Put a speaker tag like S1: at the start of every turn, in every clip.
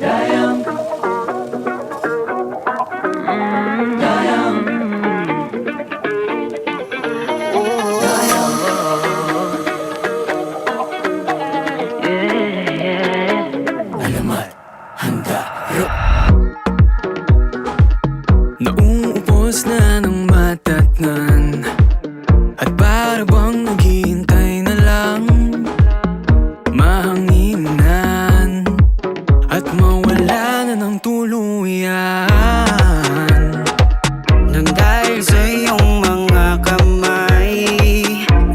S1: Dayang, dayang, alamat, handa,
S2: nauubos na ng matatnan at para bang naghihintay na lang mahanginan at mawala na ng tuluyan.
S3: Nang dahil sa iyong mga kamay,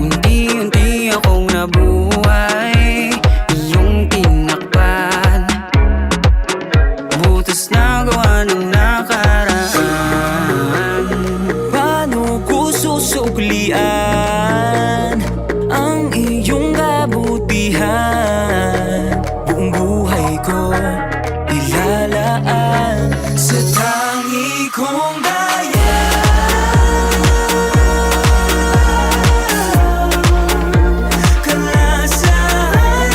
S3: unti-unti akong nabuhay. Iyong tinakpan, butas na gawa ng nakaraan.
S2: Paano ko susuklian ang iyong kabutihan? Buong buhay ko ilalaan sa tangi kong daya. Kalasahan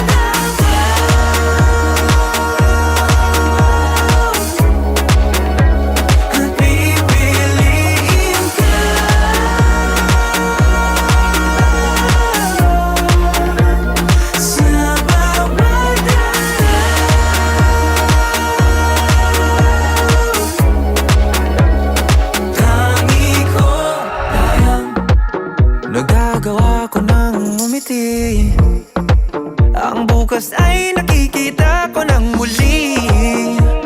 S2: at pipiliin ka sa bawat tangi kong dayang. Nagagawa ko ng umiti, ang bukas ay nakikita ko ng muli.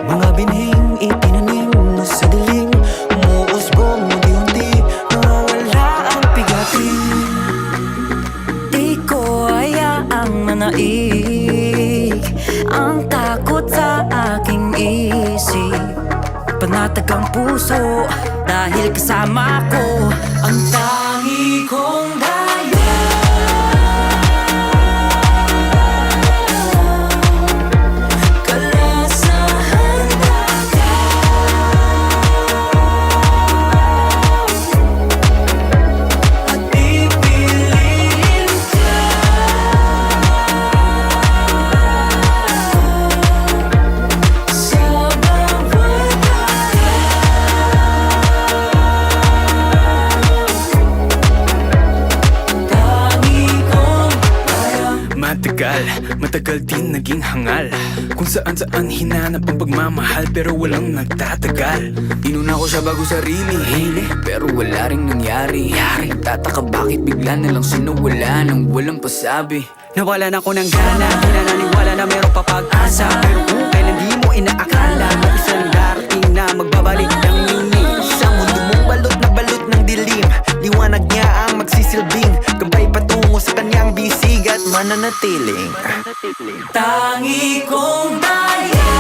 S2: Mga binhing itinanim sa dilim, umuusbong unti-unti, nawawala ang pigatin.
S4: Di ko hayaang manaig ang takot sa aking isip. Panatag ang puso dahil kasama ko
S2: Ang tangi kong daya. Kalasahan at pipiliin ka sa bawat tangi kong daya. Matagal din naging hangal, kung saan hinanap ang pagmamahal pero walang nagtatagal. Inuna ko siya bago sarili, pero wala ring nangyari. Tataka bakit bigla na lang sinawala nang walang pasabi.
S3: Nawalan ako ng gana, di na naniwala na meron pa pag-asa. Pero kung kailan di mo inaakala, may isang darating na magbabalik ng linis. Sa mundo mong balot ng dilim, liwanag niya ang magsisilbing gabay patungo sa kanyang bisig at mananatiling.
S2: Tangi kong daya.